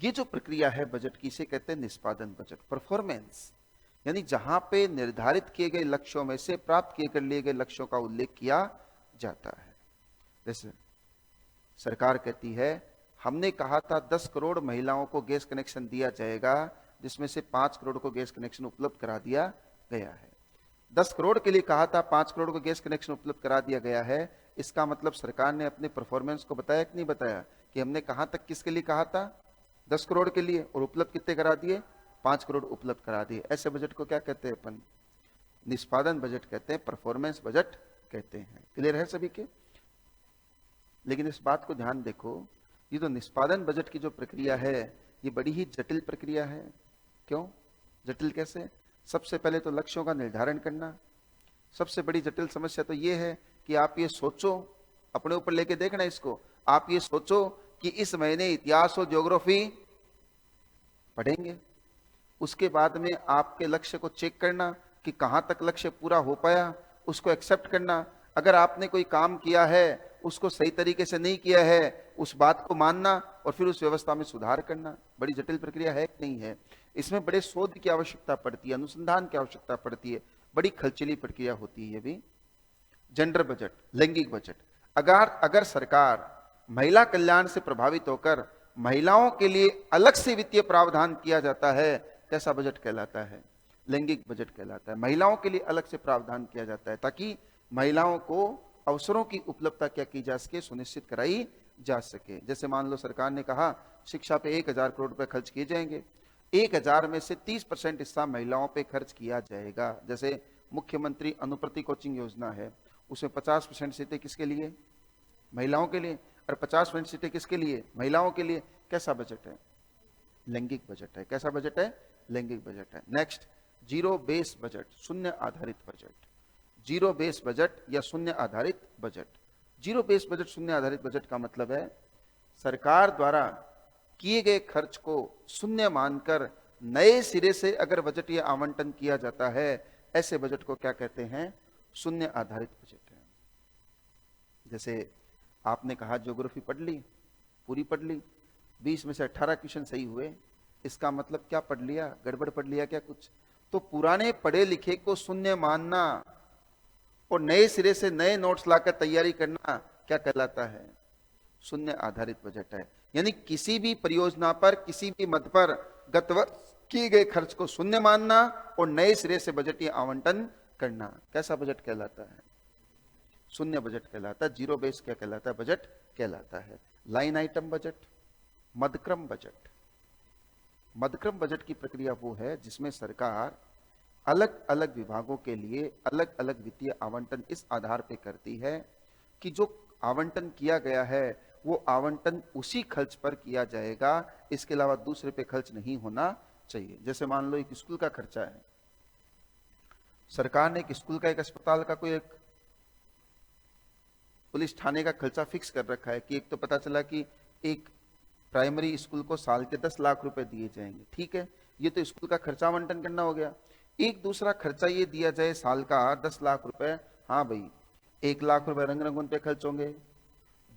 ये जो प्रक्रिया है बजट की, इसे कहते हैं निष्पादन बजट। परफॉर्मेंस यानी जहां पे निर्धारित किए गए लक्ष्यों में से प्राप्त किए लिए गए लक्ष्यों का उल्लेख किया जाता है। जैसे सरकार कहती है हमने कहा था 10 करोड़ महिलाओं को गैस कनेक्शन दिया जाएगा, जिसमें से 5 करोड़ को गैस कनेक्शन उपलब्ध करा दिया गया है। 10 करोड़ के लिए कहा था, 5 करोड़ को गैस कनेक्शन उपलब्ध करा दिया गया है। इसका मतलब सरकार ने अपने परफॉर्मेंस को बताया कि नहीं बताया, कि हमने कहां तक किसके लिए कहा था, 10 करोड़ के लिए, और उपलब्ध कितने करा दिए, 5 करोड़ उपलब्ध करा दिए। ऐसे बजट को क्या कहते हैं अपन, निष्पादन बजट कहते हैं, परफॉर्मेंस बजट कहते हैं। क्लियर है सभी के? लेकिन इस बात को ध्यान देखो, ये तो निष्पादन बजट की जो प्रक्रिया है ये बड़ी ही जटिल प्रक्रिया है। क्यों जटिल? कैसे? सबसे पहले तो लक्ष्यों का निर्धारण करना। सबसे बड़ी जटिल समस्या तो ये है कि आप ये सोचो, अपने ऊपर लेके देखना इसको, आप ये सोचो कि इस महीने इतिहास और ज्योग्राफी पढ़ेंगे, उसके बाद में आपके लक्ष्य को चेक करना कि कहां तक लक्ष्य पूरा हो पाया, उसको एक्सेप्ट करना। अगर आपने कोई काम किया है उसको सही तरीके से नहीं किया है, उस बात को मानना और फिर उस व्यवस्था में सुधार करना। बड़ी जटिल प्रक्रिया है कि नहीं है? इसमें बड़े शोध की आवश्यकता पड़ती है, अनुसंधान की आवश्यकता पड़ती है, बड़ी खलचली प्रक्रिया होती है ये भी। जेंडर बजट, लैंगिक बजट। अगर सरकार महिला कल्याण से प्रभावित होकर महिलाओं के लिए अलग से वित्तीय प्रावधान किया जाता है, कैसा बजट कहलाता है? लैंगिक बजट कहलाता है। महिलाओं के लिए अलग से प्रावधान किया जाता है ताकि महिलाओं को अवसरों की उपलब्धता क्या की जा सके, सुनिश्चित कराई जा सके। जैसे मान लो सरकार ने कहा शिक्षा पे 1000 करोड़ रुपए खर्च किए जाएंगे, 1000 में से 30% हिस्सा महिलाओं पे खर्च किया जाएगा। जैसे मुख्यमंत्री अनुप्रति कोचिंग योजना है, उसमें 50% सीटें किसके लिए? महिलाओं के लिए, और 50% सीटें किसके लिए? महिलाओं के लिए। कैसा बजट है? लैंगिक बजट है। कैसा बजट है? लैंगिक बजट है। नेक्स्ट, जीरो बेस बजट, शून्य आधारित बजट। जीरो बेस बजट या शून्य आधारित बजट। जीरो बेस बजट, शून्य आधारित बजट का मतलब है सरकार द्वारा किए गए खर्च को शून्य मानकर नए सिरे से अगर बजट या आवंटन किया जाता है, ऐसे बजट को क्या कहते हैं? शून्य आधारित बजट है। जैसे आपने कहा ज्योग्राफी पढ़ ली, पूरी पढ़ ली, 20 में से 18 क्वेश्चन सही हुए, इसका मतलब क्या पढ़ लिया? गड़बड़ पढ़ लिया क्या कुछ? तो पुराने पढ़े लिखे को शून्य मानना और नए सिरे से नए नोट्स लाकर तैयारी करना क्या कहलाता है? शून्य आधारित बजट है। यानी किसी भी परियोजना पर, किसी भी मद पर गत वर्ष किए गए खर्च को शून्य मानना और नए सिरे से बजटीय आवंटन करना, कैसा बजट कहलाता है? शून्य बजट कहलाता है। जीरो बेस क्या कहलाता है? बजट कहलाता है। लाइन आइटम बजट, मदक्रम बजट। मदक्रम बजट की प्रक्रिया वो है जिसमें सरकार अलग अलग विभागों के लिए अलग अलग वित्तीय आवंटन इस आधार पर करती है कि जो आवंटन किया गया है वो आवंटन उसी खर्च पर किया जाएगा, इसके अलावा दूसरे पे खर्च नहीं होना चाहिए। जैसे मान लो एक स्कूल का खर्चा है, सरकार ने एक स्कूल का, एक अस्पताल का, कोई एक पुलिस थाने का खर्चा फिक्स कर रखा है कि एक तो पता चला कि एक प्राइमरी स्कूल को साल के 10 लाख रुपए दिए जाएंगे, ठीक है, ये तो स्कूल का खर्चा आवंटन करना हो गया। एक दूसरा खर्चा ये दिया जाए साल का 10 लाख रुपए, हाँ भाई 1 लाख रुपए रंग रंगून पे खर्च होंगे,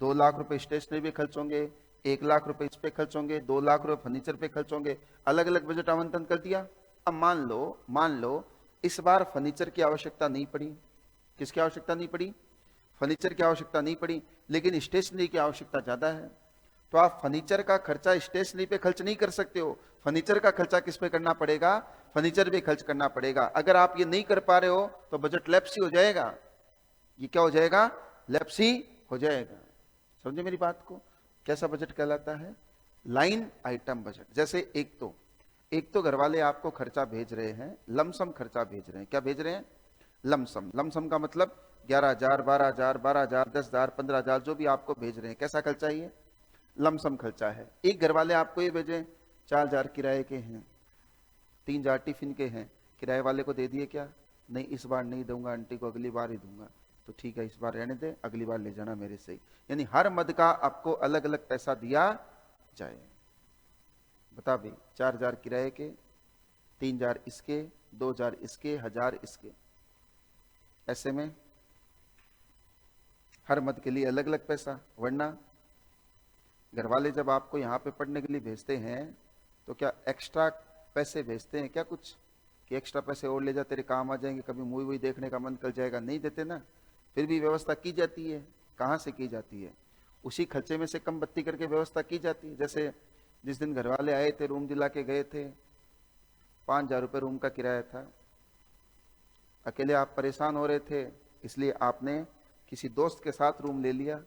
2 लाख रुपए स्टेशनरी पे खर्च होंगे, 1 लाख रुपए इस पे खर्च होंगे, 2 लाख रुपए फर्नीचर पे खर्च होंगे। अलग अलग बजट आवंटन कर दिया। अब मान लो इस बार फर्नीचर की आवश्यकता नहीं पड़ी। किसकी आवश्यकता नहीं पड़ी? फर्नीचर की आवश्यकता नहीं पड़ी, लेकिन स्टेशनरी की आवश्यकता ज्यादा है। तो आप फर्नीचर का खर्चा स्टेशनरी पे खर्च नहीं कर सकते हो, फर्नीचर का खर्चा किस पे करना पड़ेगा? फर्नीचर पे खर्च करना पड़ेगा। अगर आप ये नहीं कर पा रहे हो तो बजट लैप्सी हो जाएगा। ये क्या हो जाएगा? लैप्सी हो जाएगा। समझे मेरी बात को? कैसा बजट कहलाता है? Line item budget. जैसे एक तो घर वाले आपको खर्चा भेज रहे हैं, लमसम खर्चा भेज रहे हैं। क्या भेज रहे हैं? लमसम। लमसम का मतलब 11,000, 12,000, 12,000, 10,000, 15,000, जो भी आपको भेज रहे हैं। कैसा खर्चा? ये लमसम खर्चा है। एक घर वाले आपको ये भेजे 4,000 किराए के हैं, 3,000 टिफिन के हैं, किराए वाले को दे दिए क्या? नहीं, इस बार नहीं दूंगा आंटी को, अगली बार ही दूंगा। तो ठीक है, इस बार रहने दे, अगली बार ले जाना मेरे से। यानी हर मद का आपको अलग अलग पैसा दिया जाए। बता भाई, 4,000 किराए के, 3,000 इसके, 2,000 इसके, 1,000 इसके। ऐसे में हर मद के लिए अलग अलग पैसा, वरना घर वाले जब आपको यहाँ पे पढ़ने के लिए भेजते हैं तो क्या एक्स्ट्रा पैसे भेजते हैं क्या कुछ, कि एक्स्ट्रा पैसे और ले जा, तेरे काम आ जाएंगे, कभी मूवी वूवी देखने का मन कर जाएगा? नहीं देते ना। फिर भी व्यवस्था की जाती है। कहाँ से की जाती है? उसी खर्चे में से कम बत्ती करके व्यवस्था की जाती है। जैसे जिस दिन घर वाले आए थे, रूम दिला के गए थे, 5,000 रुपये रूम का किराया था। अकेले आप परेशान हो रहे थे, इसलिए आपने किसी दोस्त के साथ रूम ले लिया,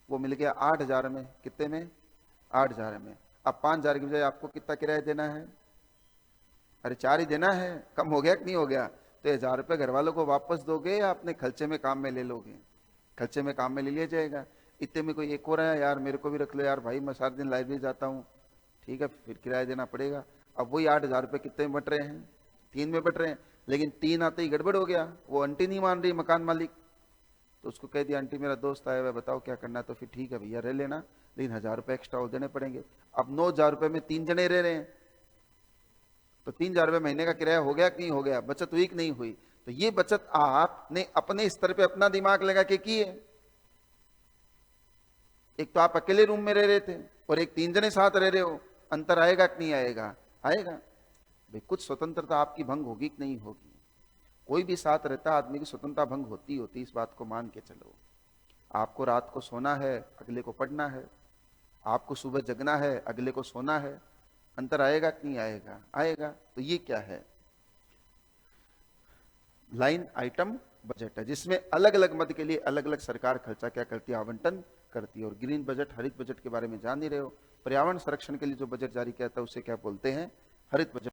वो मिल गया 8,000 में। कितने में? 8,000 में। अब 5,000 की बजाय आपको कितना किराया देना है? अरे 4 ही देना है। कम हो गया कि नहीं हो गया? तो 1,000 रुपये घर वालों को वापस दोगे या अपने खर्चे में काम में ले लोगे? खर्चे में काम में ले लिया जाएगा। इतने में कोई एक हो रहा है, यार मेरे को भी रख लो यार भाई, मैं सारा दिन लाइब्रेरी जाता हूँ, ठीक है, फिर किराया देना पड़ेगा। अब वही 8,000 रुपये कितने में बट रहे हैं? 3 में बट रहे हैं। लेकिन 3 आते ही गड़बड़ हो गया, वो आंटी नहीं मान रही मकान मालिक, तो उसको कह दिया आंटी मेरा दोस्त आया हुआ है, बताओ क्या करना है? तो फिर ठीक है भैया रह लेना, लेकिन 1,000 रुपये एक्स्ट्रा और देने पड़ेंगे। अब 9,000 रुपये में 3 जने रह रहे हैं, तो 3,000 रुपये महीने का किराया हो गया कि नहीं हो गया? बचत हुई कि नहीं हुई? तो ये बचत आपने अपने स्तर पे अपना दिमाग लगा के की है। एक तो आप अकेले रूम में रह रहे थे और एक 3 जने साथ रह रहे हो, अंतर आएगा कि नहीं आएगा? आएगा भाई। कुछ स्वतंत्रता आपकी भंग होगी कि नहीं होगी? कोई भी साथ रहता आदमी की स्वतंत्रता भंग होती होती, इस बात को मान के चलो। आपको रात को सोना है, अगले को पढ़ना है। आपको सुबह जगना है, अगले को सोना है। अंतर आएगा कि नहीं आएगा? आएगा। तो ये क्या है? लाइन आइटम बजट है, जिसमें अलग अलग मद के लिए अलग अलग सरकार खर्चा क्या करती है? आवंटन करती है। और ग्रीन बजट, हरित बजट के बारे में जान ही रहे हो। पर्यावरण संरक्षण के लिए जो बजट जारी किया था उसे क्या बोलते हैं? हरित बजट।